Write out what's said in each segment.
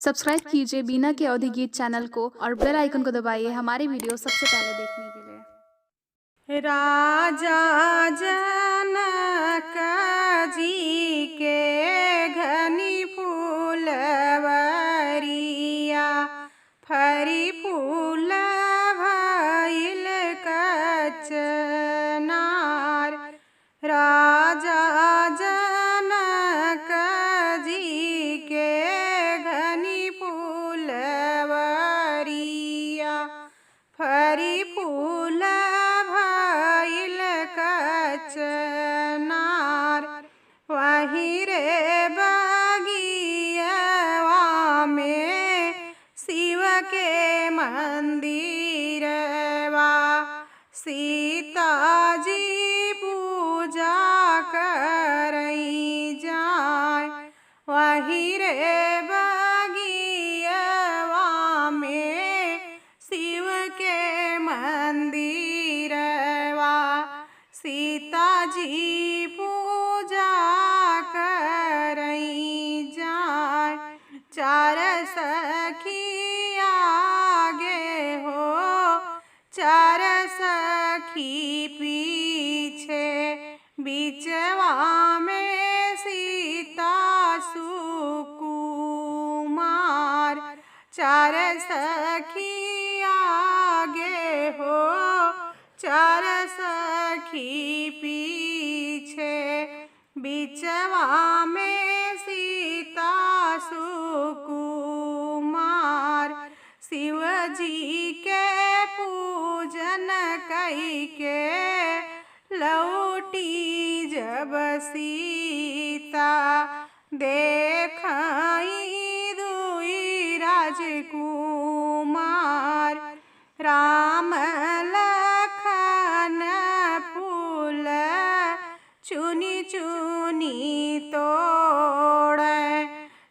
Subscribe कीजिए बीना के अवधि गीत चैनल को और बेल आइकन को दबाइए हमारी वीडियो सबसे पहले देखने के लिए। राजा जनक जी के घनी फूलवरिया फरी फूल भइल कचनार। राजा जनक जी के घनी फूलवरिया फरी फूल भइल कचनार। वहीं रे बगियावा में शिव के मंदिरवा सीता जी पूजा करई जाय। वहीं रे बगियावा में शिव के मंदिरवा सीता जी पूजा करई जाय। चार सखी आगे हो चार सखी पीछे बीचवा में सीता सुकुमार। चार सखी आगे हो चार सखी पीछे बीचवा में सीता सुकुमार। शिव जी के पूजन कई के लौटी जब सीता देखई दुई राजकुमार। राम लखन फूल चुनी चुनी तोड़े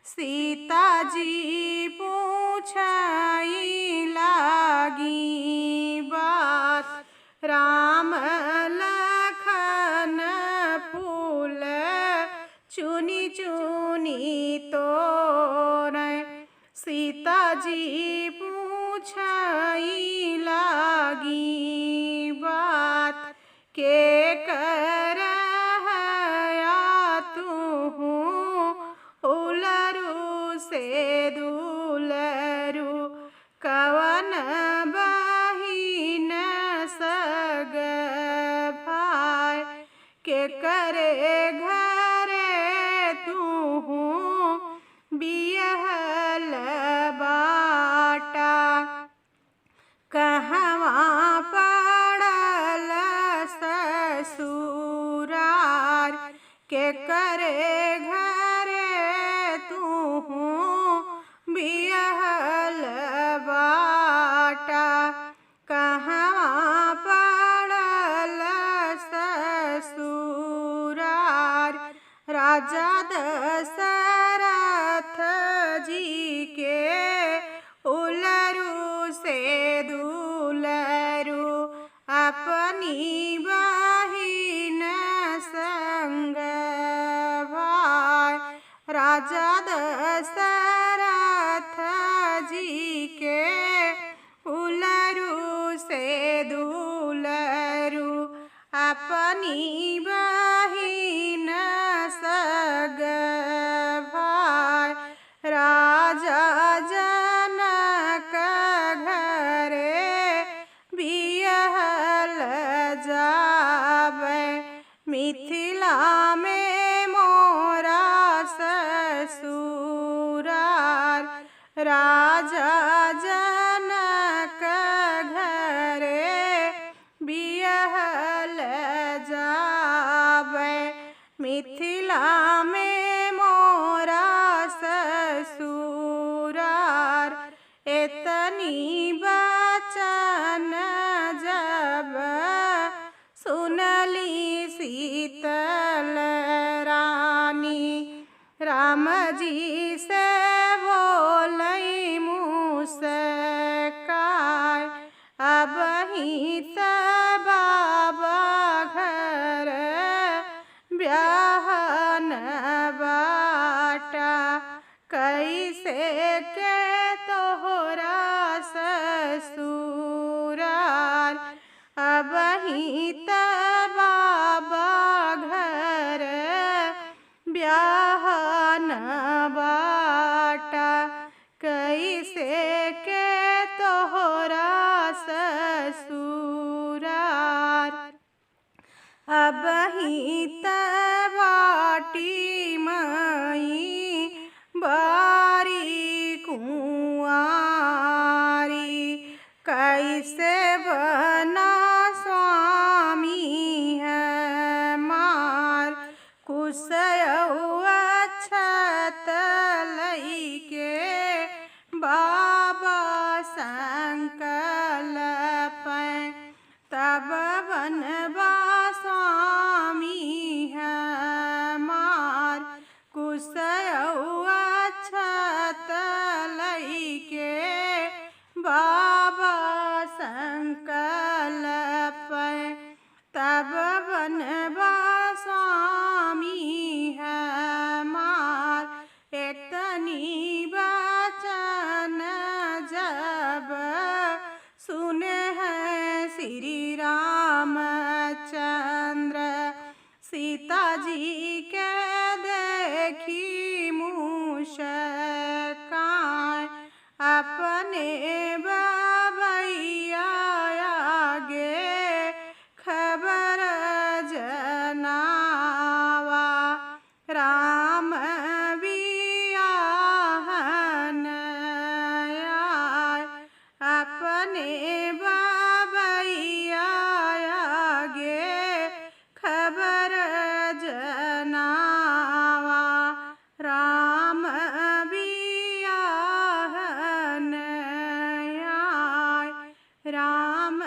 सीता जी पूछई लागी बात। राम लखन फूल चुनी चुनी तोड़े सीता जी पूछई लागी बात। के कर तू उलरू से दुलरू कवन बहिन सग भाई। के करे घरे तू बियहल बाटा कहवा पड़ल ससुरार। के करे घरे तू बियहल बाटा कहवा पड़ल ससुरार। राजा दशरथ जी के उलरू से दुलरू अपनी बहिन संग भाई। राजा दशरथ जी के उलरू से दुलरू अपनी बहिन सग भाई। राजा जनक घरे बियहल जाबै मिथिला में मोरा ससुरार। राजा जनक घरे बियहल जाबै मिथिला में मोरा ससुरार। एतनी बचन जब सुनली शीतल रानी राम जी से बोलई मुस्काय। अब ही बाबा घर ब्याहन बाटा कैसे के ससुरार अबही त बाबा घर ब्याह न बाटा कैसे के तोहरा ससुरार अबही त बाटी मई बारी कुंवारी कैसे बना स्वामी है मार कुसयौआ छत लइके बाबा संकल्प तब बनवा स्वामी है मार कुसयौआ छत लइके बाबा संकल्प तब बनवा स्वामी है मार इतनी वचन जब सुने हैं श्री रामचंद्र सीता जी के देखी मुस्कान अपने बबैया आगे खबर जनावा राम बियाहन आए अपने बबैया आगे खबर जनावा राम बियाहन आए राम